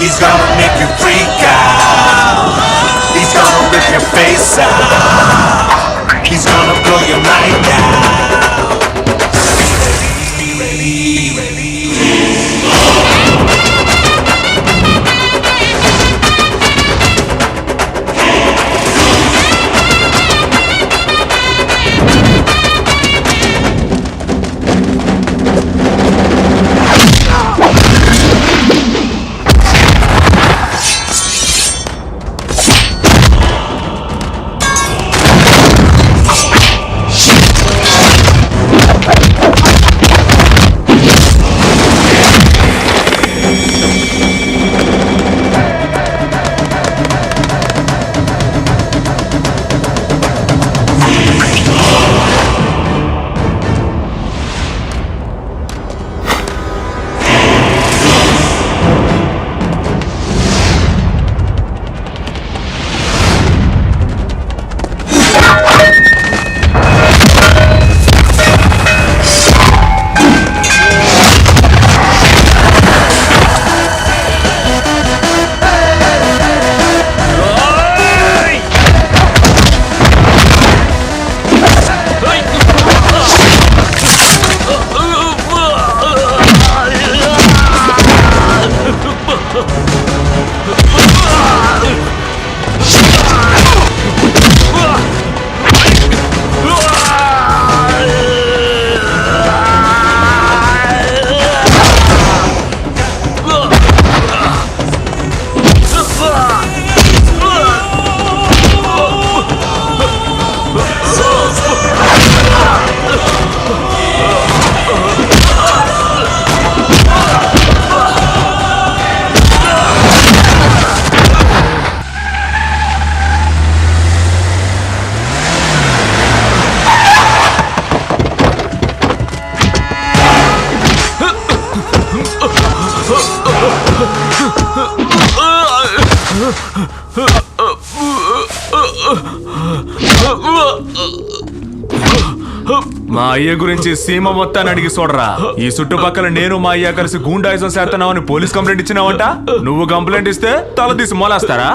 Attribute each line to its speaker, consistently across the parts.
Speaker 1: He's gonna make you freak out. He's gonna rip your face out. He's gonna blow your mind out. Be ready, be ready.
Speaker 2: మా అయ్య గురించి సీమ మొత్తాన్ని అడిగి చూడరా. ఈ చుట్టుపక్కల నేను మా అయ్య కలిసి గూండాయిజం చేస్తున్నావని పోలీస్ కంప్లైంట్ ఇచ్చినావంట. నువ్వు కంప్లైంట్ ఇస్తే తల తీసి మోలేస్తారా?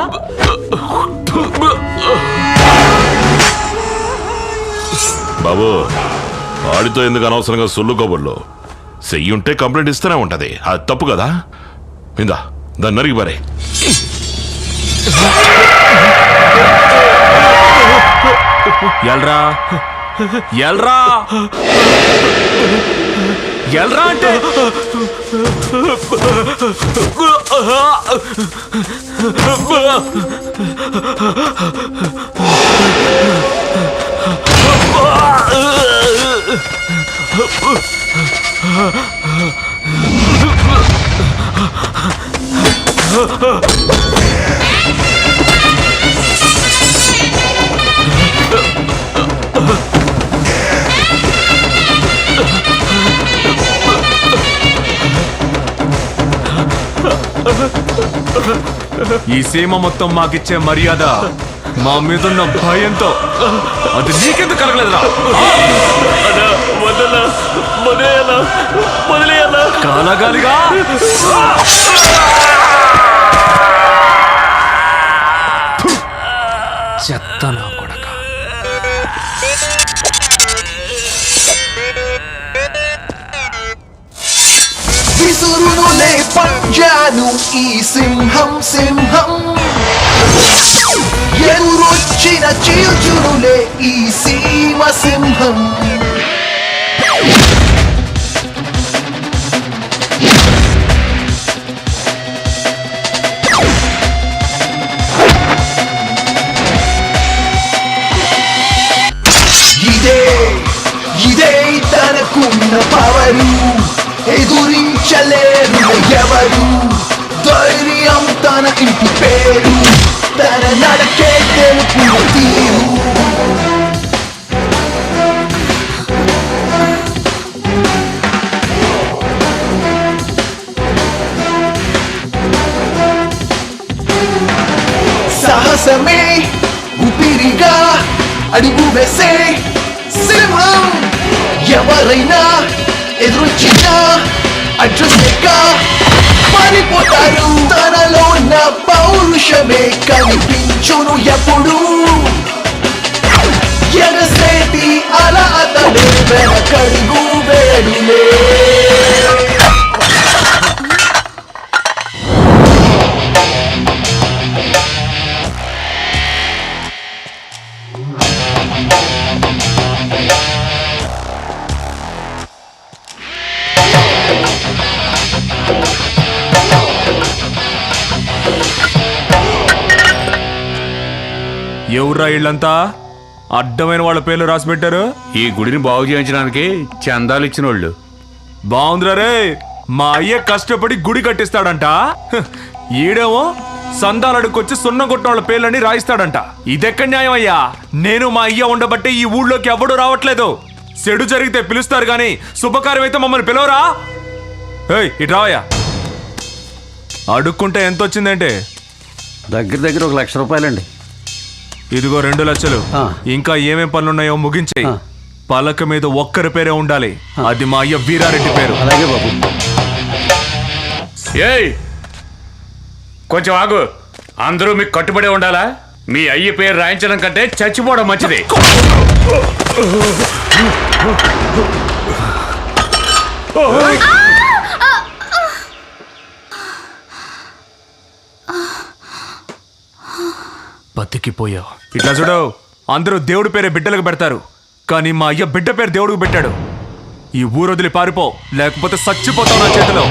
Speaker 3: బాబు, ఆడితో ఎందుకు అనవసరంగా సొల్లు కబుర్లు? చెయ్యుంటే కంప్లైంట్ ఇస్తూనే ఉంటది. అది తప్పు కదా. ఇందా దాన్ని నరిగి పారే.
Speaker 2: ఎల్రా ఎల్రా ఎల్రా అంటే ఈ సీమ మొత్తం మాకిచ్చే మర్యాద మా మీదున్న భయంతో అది నీకెందుకు కలగలేదురా? కలగాలిగా. చెత్త నా కొడక.
Speaker 4: విసురునులే పంజాను ఈ సింహం సింహం, ఎదురొచ్చిన చీల్చునులే ఈ సీమ సింహం. ఇదే తనకున్న పవరు, ఎదురించలేరు ఎవరు. ధైర్యం తన ఇంటి పేరు, తన నడకే తెలుపు తీరు. సాహసమే ఊపిరిగా అడుగు వేసే సింహం. ఎవరైనా ఎదురొచ్చినా అడ్రస్ లేక పారిపోతారు. తనలో పౌరుషమే కనిపించును ఎప్పుడు ఎగసేటి అలా అతడే వెనకడుగు వేడులే
Speaker 2: ఎవర్రా ఇళ్ళంతా అడ్డమైన వాళ్ళ పేర్లు రాసి పెట్టారు.
Speaker 5: ఈ గుడిని బాగు చేయించడానికి చందాలు ఇచ్చిన వాళ్ళు.
Speaker 2: బాగుందిరా రే, మా అయ్య కష్టపడి గుడి కట్టిస్తాడంట, ఈడేమో సందాలు అడుక్కొచ్చి సున్నం కొట్టిన వాళ్ళ పేర్లని రాయిస్తాడంట. ఇదెక్కడ న్యాయం అయ్యా? నేను మా అయ్య ఉండబట్టే ఈ ఊళ్ళోకి ఎవడూ రావట్లేదు. చెడు జరిగితే పిలుస్తారు గాని శుభకార్యం అయితే మమ్మల్ని పిలవరా? ఏయ్ ఇటు రావయ్యా. అడుక్కుంటే ఎంత వచ్చిందంటే?
Speaker 6: దగ్గర దగ్గర 1,00,000 రూపాయలండి.
Speaker 2: ఇదిగో 2 లక్షలు.
Speaker 6: ఆ.
Speaker 2: ఇంకా ఏమేం పనులున్నాయో ముగించేయి.
Speaker 6: ఆ.
Speaker 2: పలక మీద ఒక్కరి పేరే ఉండాలి, అది మా అయ్య వీరారెడ్డి పేరు.
Speaker 6: అలాగే బాబు.
Speaker 5: ఏయ్ కొంచెం ఆగు. అందరూ మీకు కట్టుబడి ఉండాలా? మీ అయ్య పేరు రాయించడం కంటే చచ్చిపోవడం మంచిది.
Speaker 2: బతికిపోయావు. ఇట్లా చూడు, అందరూ దేవుడి పేరే బిడ్డలకు పెడతారు, కానీ మా అయ్య బిడ్డ పేరు దేవుడికి పెట్టాడు. ఈ ఊరు వదిలి పారిపో, లేకపోతే చచ్చిపోతావు నా చేతిలో.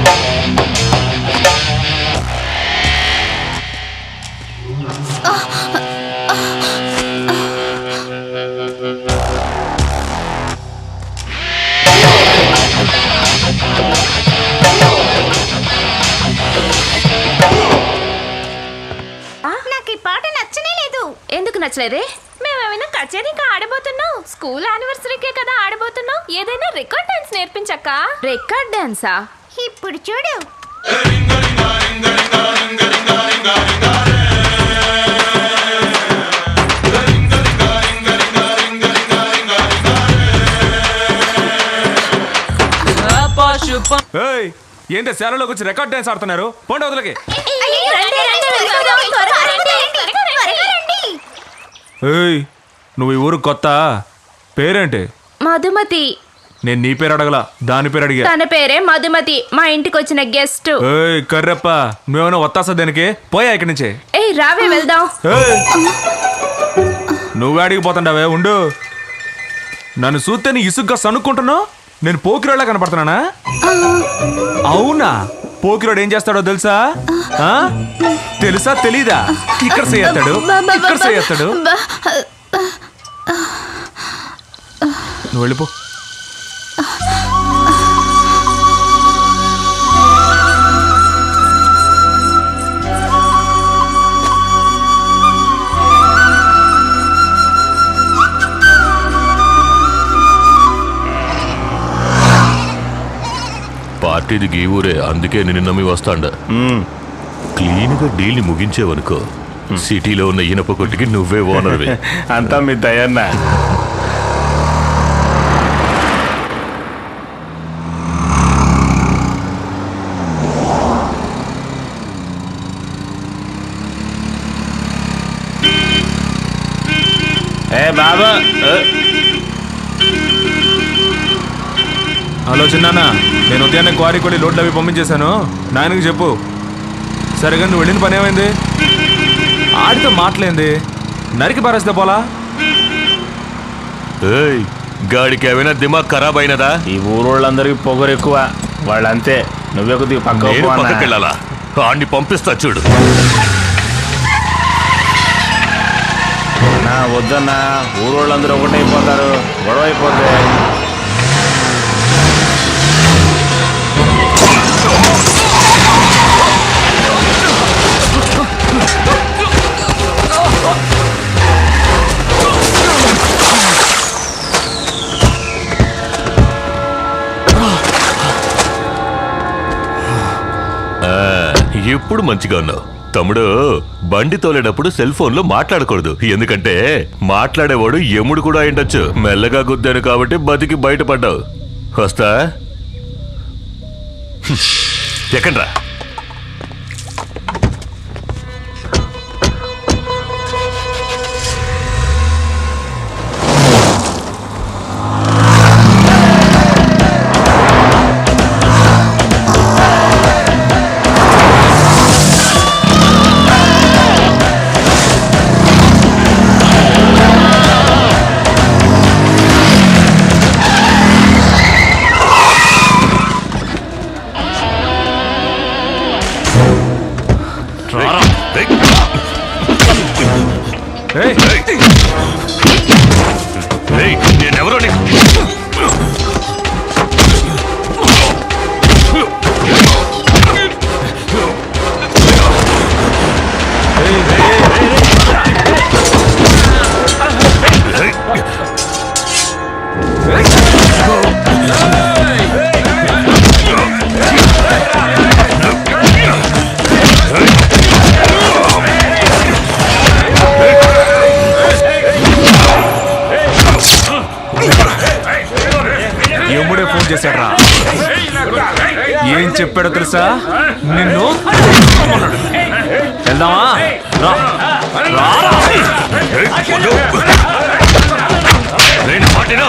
Speaker 7: నాకు ఈ పాట నచ్చనే లేదు. ఎందుకు నచ్చలేదే? మేమేమైనా కచేరీగా ఆడబోతున్నాం? స్కూల్ యానివర్సరీకే కదా ఆడబోతున్నాం. ఏదైనా రికార్డ్ డాన్స్ నేర్పించక్క. రికార్డ్ డాన్సా? ఇప్పుడు చూడు.
Speaker 2: ఏయ్, ఏంటి శాలలోకి వచ్చి రికార్డ్ డాన్స్ ఆడుతున్నారు? పోండి వదలకి. ఏయ్, నువ్వు ఈ ఊరు కొత్త? పేరేంటి?
Speaker 7: మధుమతి.
Speaker 2: నేను నీ పేరు అడగల, దాని పేరు అడిగా.
Speaker 7: తన పేరే మధుమతి, మా ఇంటికి వచ్చిన గెస్ట్.
Speaker 2: ఏయ్ కర్రెప్ప, నువ్వేమైనా వత్తాసా దేనికి? పోయా ఇక్కడి నుంచి.
Speaker 7: ఏయ్ రావే వెళ్దాం.
Speaker 2: ఏయ్, నువ్వే అడిగిపోతుండవే, ఉండు. నన్ను చూస్తే నీ ఇసుగ్గా సనుక్కుంటున్నావు. నేను పోకిరోళ్ళ కనపడుతున్నానా? అవునా? పోకిరోడు ఏం చేస్తాడో తెలుసా? ఆ? తెలుసా తెలీదా? ఇక్కడ చేయస్తాడు, ఇక్కడ చేయస్తాడు. నువ్వు వెళ్ళిపో.
Speaker 3: పార్టీది గీ ఊరే, అందుకే నిన్ను నమ్మి వస్తాండ. క్లీన్గా డీల్ని ముగించేవనుకో, సిటీలో ఉన్న ఇనప కొట్టుకి నువ్వే ఓనర్వి.
Speaker 5: అంతా మీ దయన్న. ఏ బాబా,
Speaker 2: హలో చిన్నానా, నేను ఉదయాన్నే క్వారీ కొడి లోడ్లు అవి పంపించేశాను. నాయనకి చెప్పు. సరిగా నువ్వు వెళ్ళిన పని ఏమైంది? ఆడితో మాటలేంది, నరికి పారేస్తే పోలా?
Speaker 3: ఏయ్, గాడికి ఏమైనా దిమాగ్ ఖరాబ్ అయినదా?
Speaker 5: ఈ ఊరోళ్ళందరికీ పొగరు ఎక్కువ. వాళ్ళంతే. నువ్వే కొద్దిగా
Speaker 3: నేను
Speaker 5: పక్క
Speaker 3: పక్కకెళ్ళాలా? ఆడిని పంపిస్తా చూడు.
Speaker 5: వద్దన్నా, ఊరోళ్ళందరూ ఒకటైపోతారు, గొడవ అయిపోతే.
Speaker 3: ఎప్పుడు మంచిగా ఉన్నావు తమ్ముడు. బండి తోలేటప్పుడు సెల్ ఫోన్ లో మాట్లాడకూడదు, ఎందుకంటే మాట్లాడేవాడు యముడు కూడా అయిండొచ్చు. మెల్లగా గుద్దాను కాబట్టి బతికి బయటపడ్డావు. వస్తా. ఎక్కండ్రా.
Speaker 2: ఏయ్,
Speaker 3: ఏయ్, నేనెవరో నీకు
Speaker 2: యముడే ఫోన్ చేశాడ్రా. ఏం చెప్పాడో తెలుసా? నిన్ను వెళ్దామా? రా. రారా.
Speaker 3: నేను మాటినా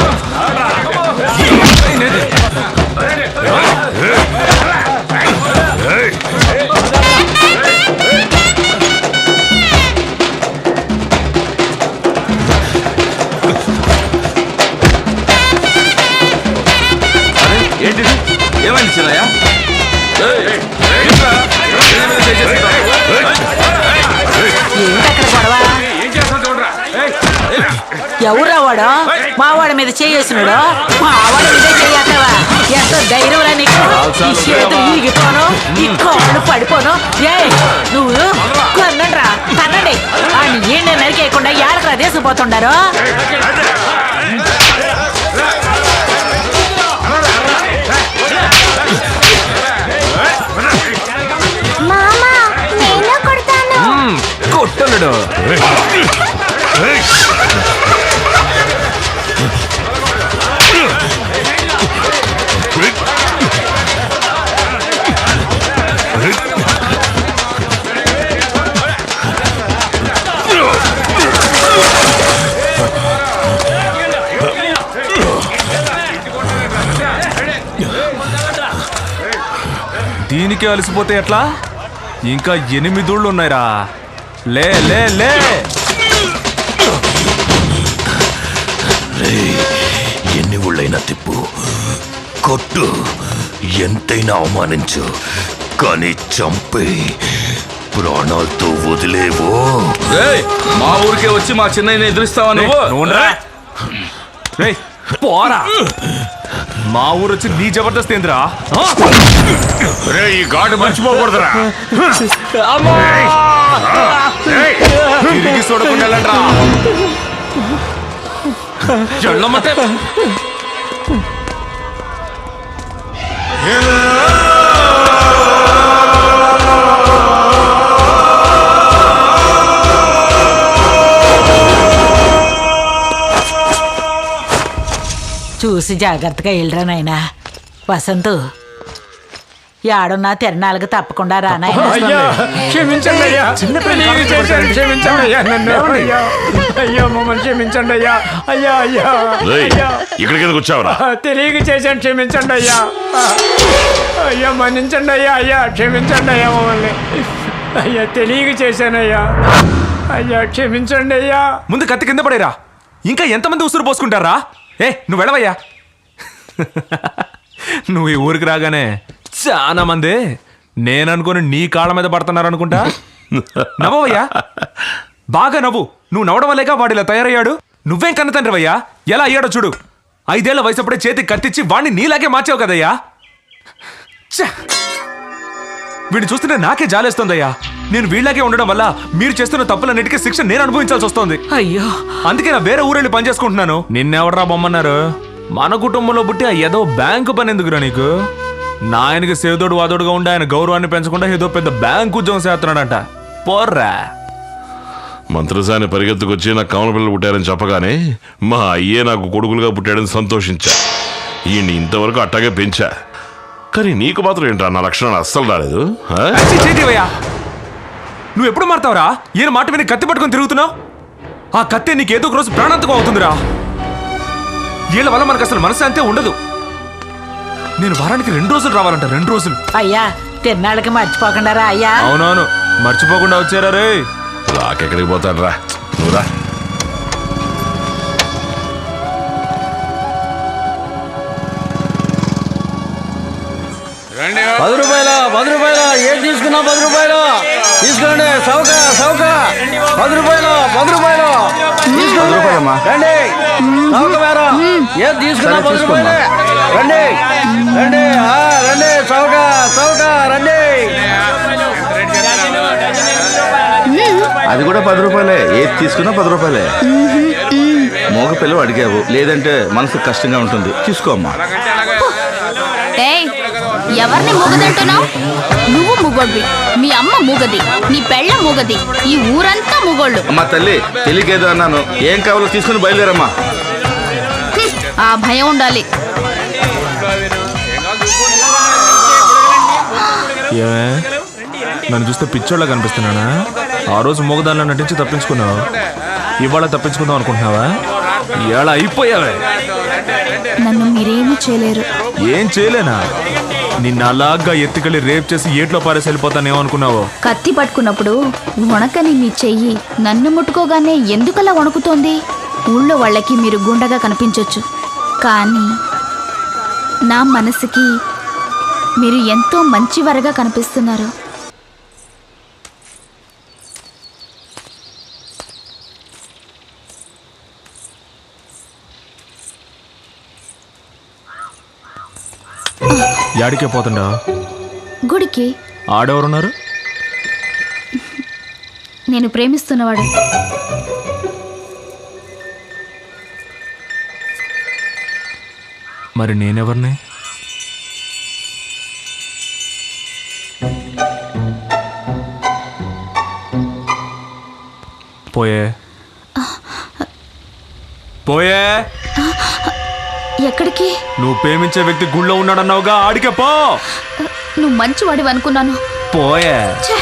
Speaker 2: ఏంటిది? ఏమైంది చిన్నయ్య?
Speaker 8: ఏంటక్కడ గొడవ? ఎవరా వాడు? మా వాడి మీద చేసినాడు. మా వాడి మీద చెయ్యక్కవా? ఎంత ధైర్యం రా నీకు? ఈ చేతులు ఈగిపోను, ఈ కాళ్ళు పడిపోను. ఏ నువ్వు కొన్నండ్రా, కన్నండి. ఆ ఏంటి నరికేయకుండా ఏడకరా తీసుకుపోతుండారు?
Speaker 2: కొట్టలుడు. దీనికి అలసిపోతే ఎట్లా? ఇంకా 8 ఊళ్ళు ఉన్నాయిరా. లే లే లే.
Speaker 3: ఎన్ని ఊళ్ళైనా తిప్పు, కొట్టు, ఎంతైనా అవమానించు, కానీ చంపే ప్రాణాలతో వదిలేవో.
Speaker 5: మా ఊరికే వచ్చి మా చిన్నయ్యని ఎదురిస్తావా నువ్వు?
Speaker 2: రేయ్, పోరా. మా ఊరు వచ్చి నీ జబర్దస్త్ ఏంద్రా?
Speaker 5: ఈ ఘాటు మర్చిపోకూడదురా.
Speaker 2: తిరిగి చూడకుండా వెళ్ళండ్రా. చెల్లమ్మటే.
Speaker 8: చూసి జాగ్రత్తగా వెళ్ళరా నాయనా. వసంతు యాడున్నా తిరణాలకు తప్పకుండా రా నాయనా.
Speaker 5: క్షమించండి అయ్యా, క్షమించండి అయ్యా, నన్ను అయ్యా, మమ్మల్ని క్షమించండి అయ్యా. అయ్యా అయ్యా
Speaker 3: ఇక్కడికి ఎందుకు వచ్చావురా?
Speaker 5: తెలియక చేశాను, క్షమించండి అయ్యా. అయ్యా మన్నించండి అయ్యా. అయ్యా క్షమించండి అయ్యా, మమ్మల్ని అయ్యా తెలియక చేశానయ్యా. అయ్యా క్షమించండి అయ్యా.
Speaker 2: ముందు కత్తి కింద పడేరా. ఇంకా ఎంతమంది ఉసురు పోసుకుంటారా? నువ్వు వెళ్ళవయ్యా. నువ్వు ఈ ఊరికి రాగానే చాలా మంది నేననుకుని నీ కాళ్ళ మీద పడుతున్నారనుకుంటా. నవ్వయ్యా, బాగా నవ్వు. నువ్వు నవ్వడం వల్లేగా వాడు ఇలా తయారయ్యాడు. నువ్వేం కన్న తండ్రివయ్యా. ఎలా అయ్యాడో చూడు. 5 ఏళ్ల వయసప్పుడే చేతికి కత్తిచ్చి వాడిని నీలాగే మార్చావు కదయ్యా. వీడిని చూస్తుంటే నాకే జాలేస్తుందయ్యా. నేను వీళ్ళకే ఉండడం వల్ల మీరు చేస్తున్న తప్పులన్నిటికీ శిక్ష నేను అనుభవించాల్సి వస్తుంది.
Speaker 8: అయ్యో,
Speaker 2: అందుకే నా వేరే ఊరెళ్ళి పని చేసుకుంటున్నాను. నిన్నెవడరా బొమ్మన్నారు? మన కుటుంబంలో పుట్టి ఏదో బ్యాంకు పని ఎందుకురా నీకు? నాయనకి సేదోడు వాదోడుగా ఉండి ఆయన గౌరవాన్ని పెంచకుండా ఏదో పెద్ద బ్యాంకు ఉద్యోగం చేస్తున్నాడంట. పోర్రా.
Speaker 3: మంత్రసాని పరిగెత్తుకొచ్చి నాకు కమల పిల్లలు పుట్టారని చెప్పగానే మా అయ్యే నాకు కొడుకులుగా పుట్టాడని సంతోషించా. ఈయన్ని ఇంతవరకు అట్టాగే పెంచా. కానీ నీకు మాత్రం ఏంట్రా నా లక్షణాలు అస్సలు రాలేదు.
Speaker 2: నువ్వు ఎప్పుడు మారుతావురా? ఈయన మాట విని కత్తి పట్టుకొని తిరుగుతున్నావు. ఆ కత్తి నీకు ఏదో ఒక రోజు ప్రాణాంతకం అవుతుందిరా. వీళ్ళ వల్ల మనకు అసలు మనశ్శాంతి ఉండదు. నేను వారానికి 2 రోజులు రావాలంట. 2 రోజులు.
Speaker 8: అయ్యా తిన్నాళ్ళకి మర్చిపోకుండా రా అయ్యా.
Speaker 2: అవునవును, మర్చిపోకుండా వచ్చారా రే.
Speaker 3: రాకెక్కడికి పోతాడు రా, నువ్వురా.
Speaker 6: రూపాయలు ఏం తీసుకున్నా 10 రూపాయలు తీసుకోండి. చౌక 10 రూపాయలు తీసుకోండి. రండి చౌక మేరా ఏం తీసుకున్నా 10 రూపాయలు. రండి రండి చౌక రండి.
Speaker 9: అది కూడా 10 రూపాయలే. ఏది తీసుకున్నా 10 రూపాయలే. మోగ పిల్లలు అడిగావు, లేదంటే మనసు కష్టంగా ఉంటుంది. తీసుకోమ్మా.
Speaker 7: ఏయ్, ఎవరిని మూగదంటున్నావు? నువ్వు మూగోడ్వి, మీ అమ్మ మూగది, నీ పెళ్ళ మూగది, ఈ ఊరంతా మూగోళ్ళు.
Speaker 9: అమ్మా తల్లి, తెలియకేదో అన్నాను. ఏం కావాలో తీసుకుని బయలుదేరమ్మా.
Speaker 7: ఆ భయం ఉండాలి.
Speaker 2: ఏమే, నన్ను చూస్తే పిచ్చోళ్ళ కనిపిస్తున్నానా? ఆ రోజు మూగదానిలో నటించి తప్పించుకున్నావు, ఇవాళ తప్పించుకుందాం అనుకుంటున్నావా? ఇవాళ అయిపోయావే.
Speaker 7: నన్ను మీరేమీ చేయలేరు.
Speaker 2: ఏం చేయలేనా? నిన్న అలాగా ఎత్తుకెళ్ళి రేప్ చేసి ఏట్లో పారేసి వెళ్ళిపోతానేమో అనుకున్నావు.
Speaker 7: కత్తి పట్టుకున్నప్పుడు వణకని మీ చెయ్యి నన్ను ముట్టుకోగానే ఎందుకలా వణుకుతోంది? ఊళ్ళో వాళ్ళకి మీరు గుండగా కనిపించొచ్చు, కానీ నా మనసుకి మీరు ఎంతో మంచివారుగా కనిపిస్తున్నారు.
Speaker 2: యాడికే పోతుండా?
Speaker 7: గుడికి.
Speaker 2: ఆడెవరున్నారు?
Speaker 7: నేను ప్రేమిస్తున్నవాడు.
Speaker 2: మరి నేనెవరిని? పోయే
Speaker 7: ఎక్కడికి?
Speaker 2: నువ్వు ప్రేమించే వ్యక్తి గుళ్ళో ఉన్నాడన్నావుగా, ఆడికే పో.
Speaker 7: నువ్వు మంచివాడివి అనుకున్నాను.
Speaker 2: పోయే.
Speaker 7: ఛే!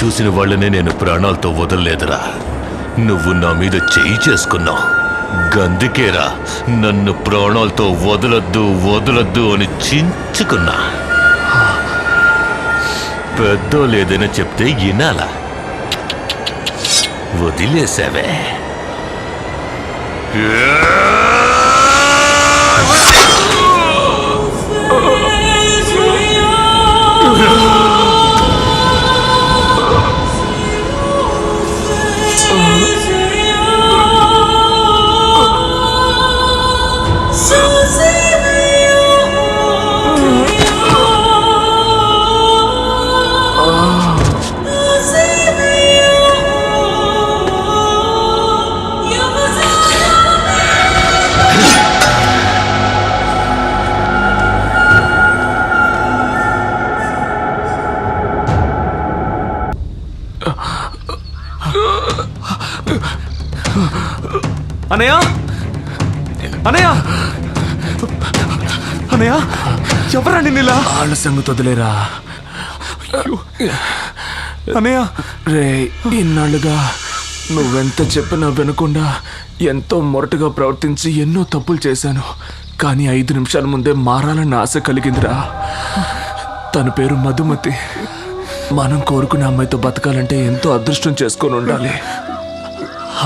Speaker 3: చూసిన వాళ్ళనే నేను ప్రాణాలతో వదలలేదురా. నువ్వు నా మీద చేయి చేసుకున్నావు, గందుకేరా నన్ను ప్రాణాలతో వదలొద్దు వదలొద్దు అని చించుకున్నా. పెద్దోలేదైనా చెప్తే వినాలా, వదిలేసావే.
Speaker 2: అనయ్య, అనయ్య, అనయ్య, ఎవరండి నీలా? వాళ్ళ సంగతి వదిలేరా అనయ్య. రే, ఇన్నాళ్ళుగా నువ్వెంత చెప్పినా వినకుండా ఎంతో మొరటుగా ప్రవర్తించి ఎన్నో తప్పులు చేశాను. కానీ 5 నిమిషాల ముందే మారాలన్న ఆశ కలిగిందిరా. తన పేరు మధుమతి. మనం కోరుకునే అమ్మాయితో బతకాలంటే ఎంతో అదృష్టం చేసుకొని ఉండాలి.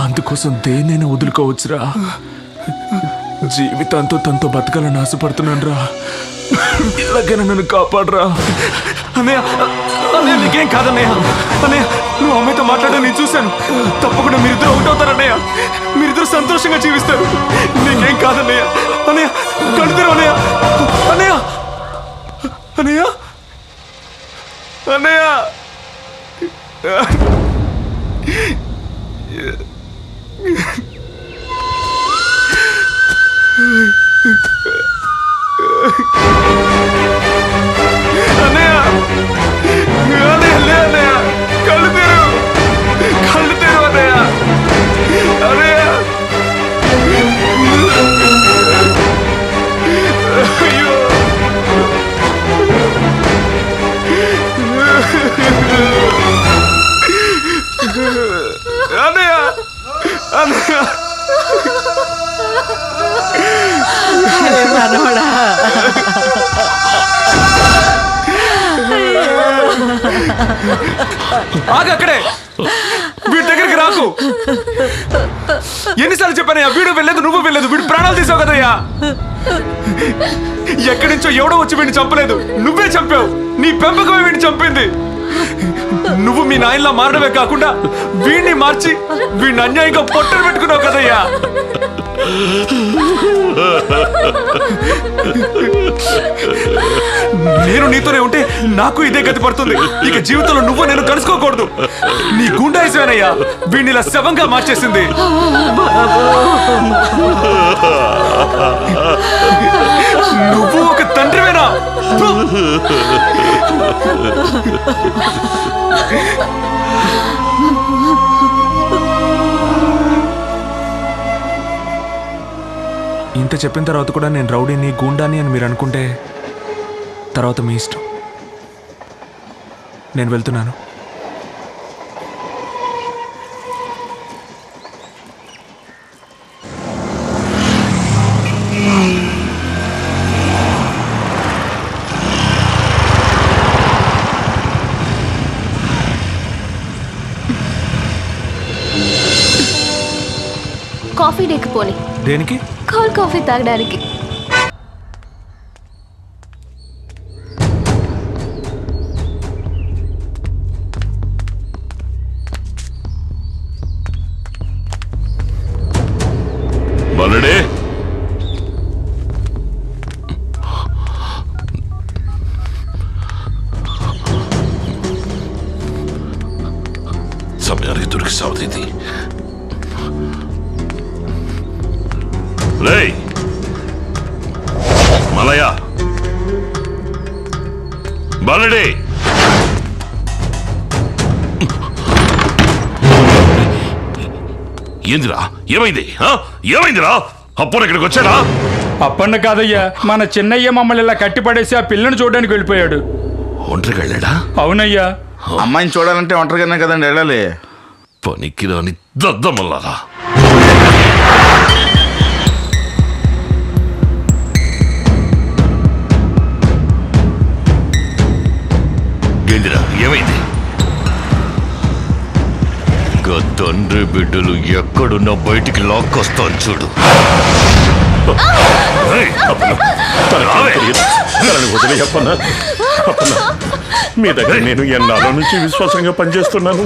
Speaker 2: అందుకోసం దేన్నైనా వదులుకోవచ్చురా. జీవితాంతో తనతో బతకాలని ఆశపడుతున్నాను రా. ఇలాగైనా నన్ను కాపాడరా అన్నయ్య. అన్నయ్య, నీకేం కాదన్నయ్య. అన్నయ్య, నువ్వు అమ్మాయితో మాట్లాడడం నేను చూశాను. తప్పకుండా మీరిద్దరు ఒకటవుతారన్నయ్య. మీరిద్దరు సంతోషంగా జీవిస్తారు. నీకేం కాదన్నయ్య. అన్నయ్య, కలుతారు అన్నయ్య. అన్నయ్య, అన్నయ్య, అన్నయ్య. అన్నయ్య, అన్నయ్య, లే అన్నయ్య, కళ్ళు తెరు, కళ్ళు తెరు అన్నయ్య. అన్నయ్య, అయ్యో, అన్నయ్య, అన్నయ్య.
Speaker 8: మనవడా,
Speaker 2: ఆగక్కడే, వీడి దగ్గరికి రాకు. ఎన్నిసార్లు చెప్పానయ్యా, వీడు వెళ్ళలేదు, నువ్వు వెళ్ళలేదు. వీడు ప్రాణాలు తీసావు కదయ్యా. ఎక్కడి నుంచో ఎవడో వచ్చి వీడిని చంపలేదు, నువ్వే చంపావు. నీ పెంపకమే వీడిని చంపింది. నువ్వు మీ నాయనలా మారడమే కాకుండా వీడిని మార్చి వీడిని అన్యాయంగా పొట్టలు పెట్టుకున్నావు కదయ్యా. నేను నీతోనే ఉంటే నాకు ఇదే గతి పడుతుంది. ఇక జీవితంలో నువ్వు నేను కలుసుకోకూడదు. నీ గుండాయిసేనయ్యా వీడిని ఇలా శవంగా మార్చేసింది. నువ్వు ఒక తండ్రివేనా? ఇంత చెప్పిన తర్వాత కూడా నేను రౌడీని, గూండాని అని మీరు అనుకుంటే తర్వాత మీ ఇష్టం. నేను వెళ్తున్నాను.
Speaker 7: కాఫీ డేకి పోని.
Speaker 2: దేనికి?
Speaker 7: కోల్డ్ కాఫీ తాగడానికి.
Speaker 3: బాలుడే, సమయానికి దొరికి సాగుతుంది. రేయ్ మలయ, బాలుడే, ఏందిరా, ఏమైంది? ఏమైందిరా? అప్పుడు ఇక్కడికి వచ్చాడా?
Speaker 5: అప్పన్న కాదయ్యా, మన చిన్నయ్య మమ్మల్ని ఇలా కట్టిపడేసి ఆ పిల్లని చూడడానికి వెళ్ళిపోయాడు.
Speaker 3: ఒంటరికి వెళ్ళాడా?
Speaker 5: అవునయ్యా,
Speaker 9: అమ్మాయిని చూడాలంటే ఒంటరిగానే కదండి వెళ్ళాలి.
Speaker 3: పనికి రాని దద్దమల్లారా. గేందిరా ఏమైంది? తండ్రి బిడ్డలు ఎక్కడున్నా బయటికి లాక్కొస్తాను చూడు.
Speaker 10: మీ దగ్గర నేను ఎన్నాళ్ళ నుంచి విశ్వాసంగా పనిచేస్తున్నాను.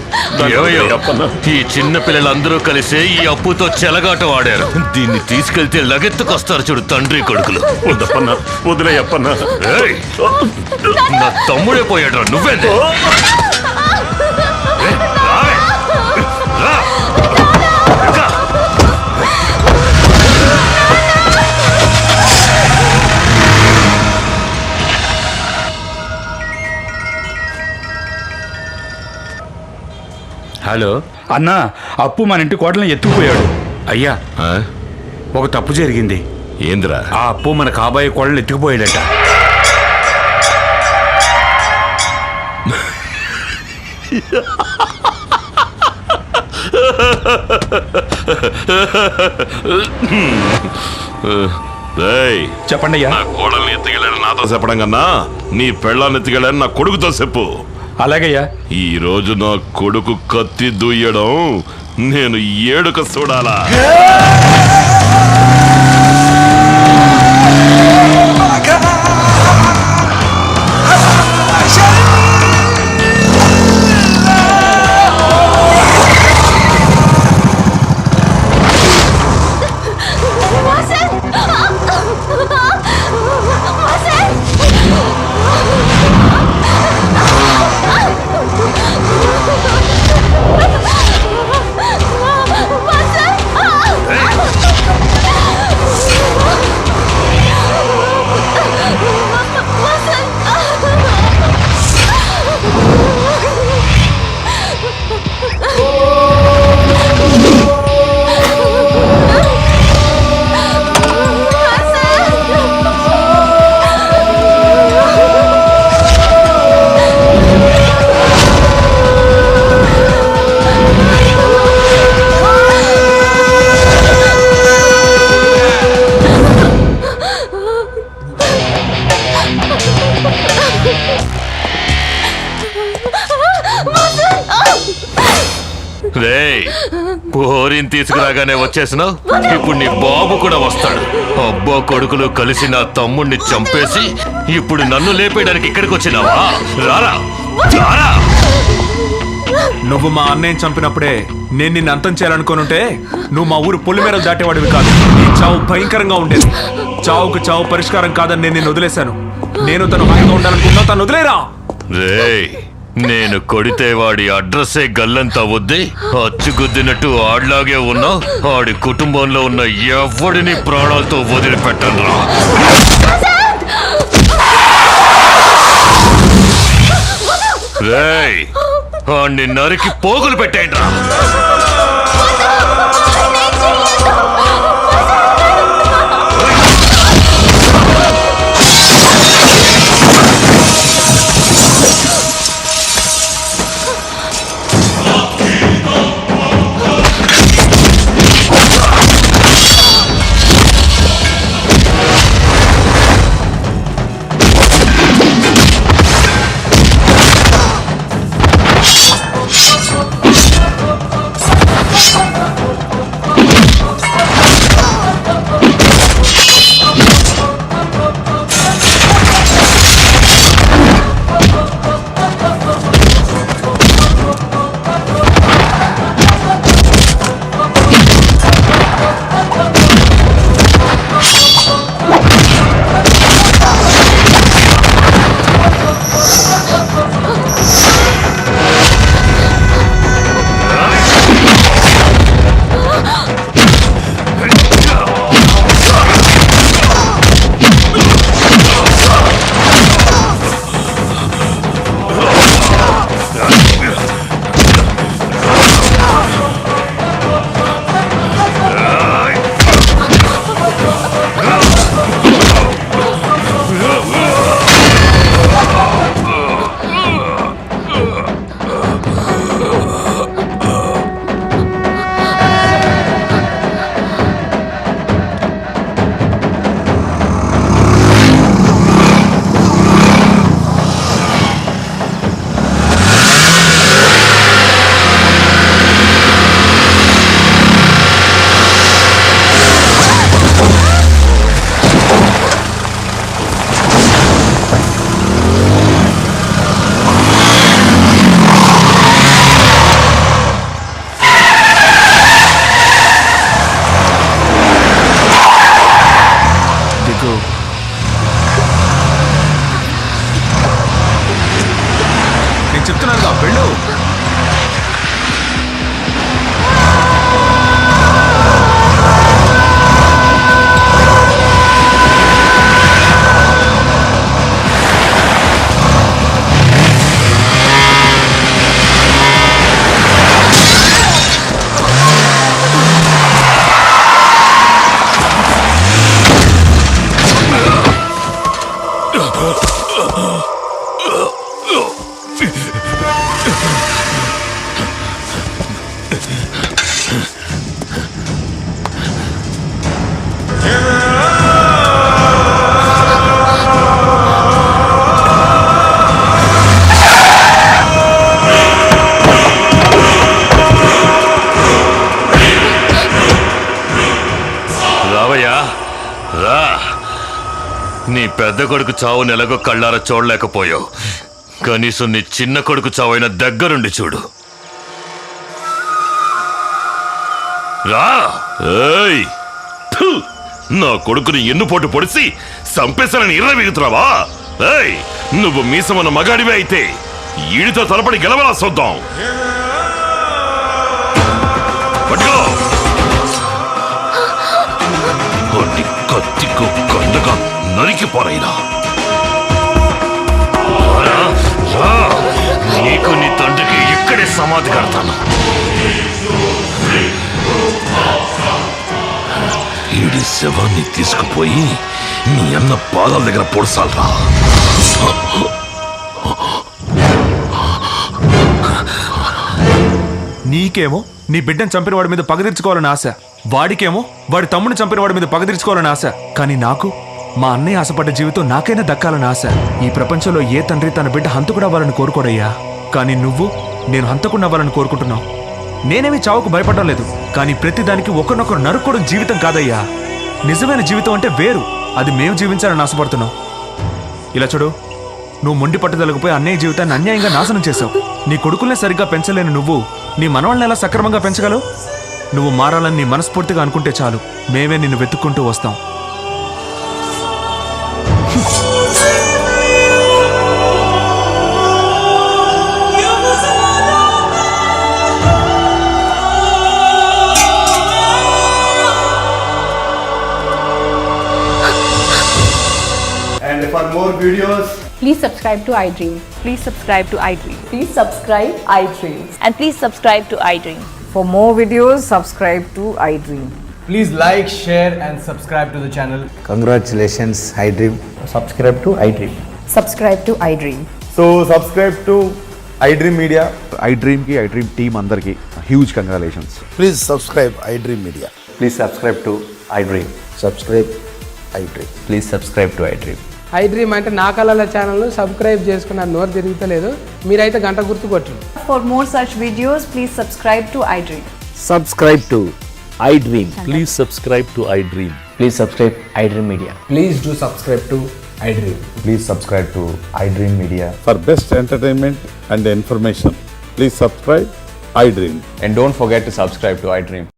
Speaker 3: ఈ చిన్న పిల్లలందరూ కలిసి ఈ అప్పుతో చెలగాట ఆడారు. దీన్ని తీసుకెళ్తే లగెత్తుకొస్తారు చూడు తండ్రి కొడుకులు.
Speaker 10: వద్దప్పన్నా, వదిలేయప్పన్నా.
Speaker 3: నా తమ్ముడే పోయాడు, నువ్వేంది?
Speaker 11: హలో అన్నా, అప్పు మన ఇంటి కోటలను ఎత్తుకుపోయాడు. అయ్యా, ఒక తప్పు జరిగింది.
Speaker 3: ఏంద్రా?
Speaker 11: ఆ అప్పు మన కాబోయే కోడలు ఎత్తుకుపోయాడట. చెప్పండి అయ్యా.
Speaker 3: నా కోడల్ని ఎత్తుకెళ్ళాడు నాతో చెప్పడం కన్నా నీ పెళ్ళాన్ని ఎత్తుకెళ్ళాడు నా కొడుకుతో చెప్పు.
Speaker 11: అలాగయ్యా.
Speaker 3: ఈ రోజు నా కొడుకు కత్తి దుయ్యడం నేను ఏడుక చూడాలా? పోరిని తీసుకురాగానే వచ్చేసినావు. ఇప్పుడు నీ బాబు కూడా వస్తాడు. అబ్బా కొడుకులు కలిసి నా తమ్ముణ్ణి చంపేసి ఇప్పుడు నన్ను లేపేయడానికి ఇక్కడికి వచ్చినావా? రారా రారా.
Speaker 2: నువ్వు మా అన్నయ్యని చంపినప్పుడే నేను నిన్ను అంతం చేయాలనుకోనుంటే నువ్వు మా ఊరు పొలిమేరలు దాటేవాడివి కాదు. నీ చావు భయంకరంగా ఉండేది. చావుకు చావు పరిష్కారం కాదని నేను నిన్ను వదిలేశాను. నేను తను హాయిగా ఉండాలనుకున్నా తను వదిలేరా.
Speaker 3: నేను కొడితే వాడి అడ్రస్సే గల్లంతా వద్ది అచ్చుగుద్దినట్టు ఆడ్లాగే ఉన్నా ఆడి కుటుంబంలో ఉన్న ఎవడిని ప్రాణాలతో వదిలిపెట్టను రా. రేయ్, ఆడిని నరికి పోగులు పెట్టేయండి రా. నీ పెద్ద కొడుకు చావుని ఎలాగో కళ్ళారా చూడలేకపోయావు. కనీసం నీ చిన్న కొడుకు చావైన దగ్గరుండి చూడు. రా. ఏయ్! ఫు! నా కొడుకుని ఎన్నుపోటు పొడిసి సంపేశానని ఇర్ర మిగుతున్నావా? ఏయ్! నువ్వు మీసమన్న మగాడివే అయితే ఈడితో తలపడి గెలవలా చూద్దాం. పట్టుకో. కొట్టి కత్తికు కండగా నరికిపోరైనా. నీకు నీ తండ్రికి ఇక్కడే సమాధి కడతాను. ఈడి శవాన్ని తీసుకుపోయి నీ అన్న పాదాల దగ్గర పొడసాలరా.
Speaker 2: నీకేమో నీ బిడ్డను చంపిన వాడి మీద పగ తీర్చుకోవాలని ఆశ, వాడికేమో వాడి తమ్ముని చంపిన వాడి మీద పగ తీర్చుకోవాలని ఆశ. కానీ నాకు మా అన్నయ్య ఆశపడ్డ జీవితం నాకైనా దక్కాలని ఆశ. ఈ ప్రపంచంలో ఏ తండ్రి తన బిడ్డ హంతకుడు అవ్వాలని కోరుకోడయ్యా. కానీ నువ్వు నేను హంతకుడు అవ్వాలని కోరుకుంటున్నావు. నేనేమి చావుకు భయపడడం లేదు, కానీ ప్రతిదానికి ఒకరినొకరు నరుక్కోవడం జీవితం కాదయ్యా. నిజమైన జీవితం అంటే వేరు, అది మేము జీవించాలని ఆశపడుతున్నావు. ఇలా చూడు, నువ్వు మొండి పట్టుదలకపోయి అన్నయ్య జీవితాన్ని అన్యాయంగా నాశనం చేశావు. నీ కొడుకుల్నే సరిగ్గా పెంచలేని నువ్వు నీ మనవాళ్ళని ఎలా సక్రమంగా పెంచగలవు? నువ్వు మారాలని నీ మనస్ఫూర్తిగా అనుకుంటే చాలు, మేమే నిన్ను వెతుక్కుంటూ వస్తాం.
Speaker 12: And for more videos,
Speaker 13: please subscribe to iDream.
Speaker 7: Please subscribe to iDream.
Speaker 13: Please subscribe iDream.
Speaker 7: And please subscribe to iDream.
Speaker 13: For more videos, subscribe to iDream.
Speaker 12: please like, share and subscribe to the channel.
Speaker 6: Congratulations iDream. Subscribe to iDream.
Speaker 13: Subscribe to iDream.
Speaker 12: So subscribe to iDream Media.
Speaker 9: iDream కి iDream team అందరికి huge congratulations.
Speaker 4: Please subscribe iDream Media.
Speaker 6: Please subscribe to iDream. Subscribe iDream. Please subscribe to iDream.
Speaker 5: iDream అంటే నా కళల channel subscribe చేసుకున్న నోరు తిరుగుతలేదు, మీరైతే గంట గుర్తు కొట్టండి.
Speaker 13: For more such videos, please subscribe to iDream.
Speaker 6: Subscribe to iDream. Please subscribe to iDream. Please subscribe iDream Media.
Speaker 12: Please do subscribe to iDream.
Speaker 9: Please subscribe to iDream media.
Speaker 10: For best entertainment and information, please subscribe iDream.
Speaker 6: And don't forget to subscribe to iDream.